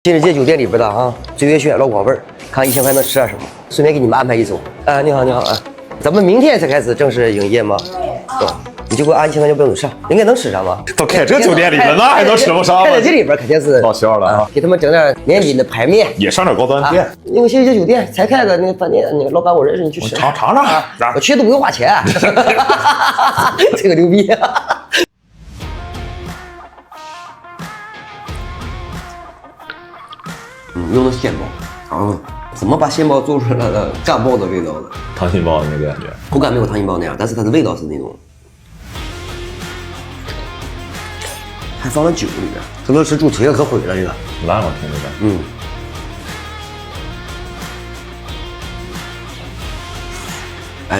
新世界酒店里边的啊，醉月轩老广味儿，看1000块能吃点什么，顺便给你们安排一周。你好，你好啊，咱们明天才开始正式营业吗？对，你就给我按1000块钱不用上，应该能吃上吧？都开这酒店里了，那还能吃不上吗？开在这里边肯定是报销了啊！给他们整点年饼的排面，也上点高端店。那个新世界酒店才开个那个饭店，那个老板我认识，你去吃。尝尝，我去都不用花钱，这个牛逼。用的鲜包，怎么把鲜包做出来了干爆的味道了？溏心包的那个感觉，口感没有溏心包那样，但是它的味道是那种，还放了酒里面，这个吃猪腿可毁了这个。烂了，听着感。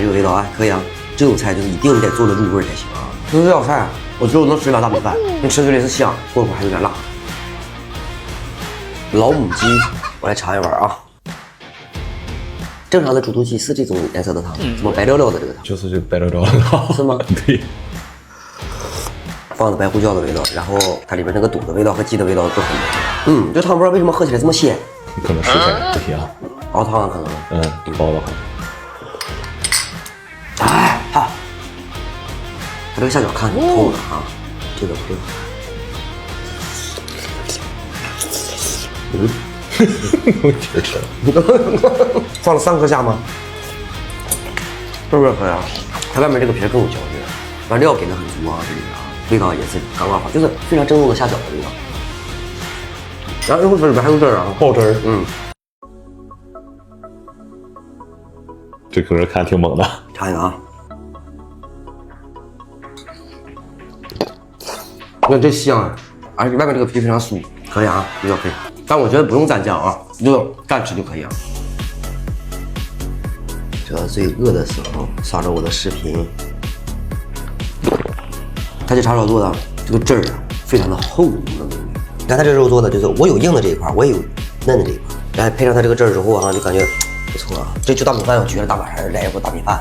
这个味道可以啊，这种菜就是一定得做的入味才行啊。这道菜我只有能吃2大米饭，你吃嘴里是香，过一会儿还有点辣。老母鸡，我来尝一碗啊。正常的猪肚鸡是这种颜色的汤，什么白料料的这个汤，就是这个白料料的汤，是吗？对，放的白胡椒的味道，然后它里边那个肚的味道和鸡的味道都很，这汤不知道为什么喝起来这么鲜，可能食材不一样，熬汤可能，煲的好。好，它这个下角看挺透的啊，这个。我吃吃了，放了3颗虾吗？是不是可以啊？它外面这个皮更有嚼劲，完料给的很足啊，这里边味道也是刚刚好，就是非常正宗的虾饺的味道。然后肉丝里边还有汁儿啊，爆汁儿。这可是看挺猛的。尝一个啊，那这香，而且外面这个皮非常酥，可以啊，比较可以。但我觉得不用蘸酱啊，就干吃就可以啊。这最饿的时候刷着我的视频，它这叉烧做的这个汁儿非常的厚，你看它这肉做的就是我有硬的这一块，我也有嫩的这一块，然后配上它这个汁儿之后就感觉不错啊。这就大米饭，我觉得大晚上来一锅大米饭。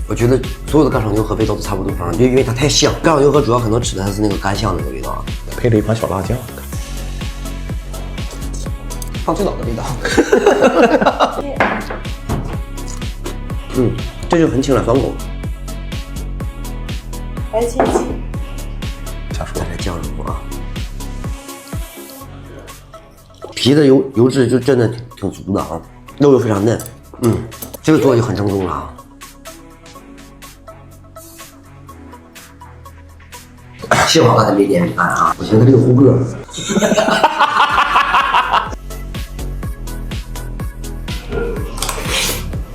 我觉得所有的干炒牛河味道都差不多就因为它太香。干炒牛河主要可能吃的还是那个干香的那个味道，配了一盘小辣酱，放最早的味道。这就很清爽爽口。白切鸡，下出来酱肉啊，皮的油脂就真的挺足的啊，肉又非常嫩。这个做的就很正宗了啊。幸好刚才没点米饭啊，我觉得这个胡歌。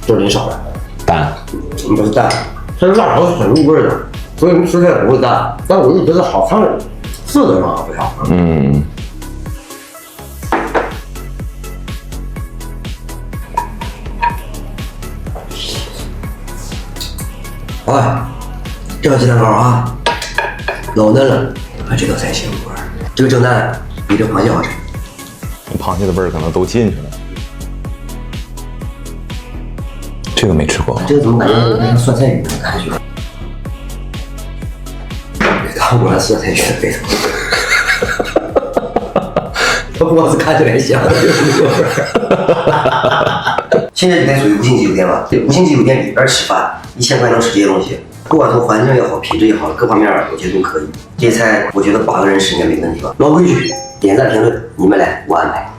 这人少了，淡，应该是淡，它的辣条是很入味的，所以你吃起来不会淡。但我就觉得好看，色泽上不太好看。这个鸡蛋糕啊，老嫩了，这道菜行不？这个蒸蛋比这螃蟹好吃。螃蟹的味儿可能都进去了。这个没吃过，这个怎么感觉有点像酸菜鱼的感觉？它果然酸菜鱼的味道。我是看起来像，就是现在酒店属于5星级酒店了，5星级酒店里边吃饭，1000块能吃这些东西。不管从环境也好，品质也好，各方面我觉得都可以。这些菜我觉得8个人吃应该没问题吧。老规矩，点赞评论，你们来，我安排。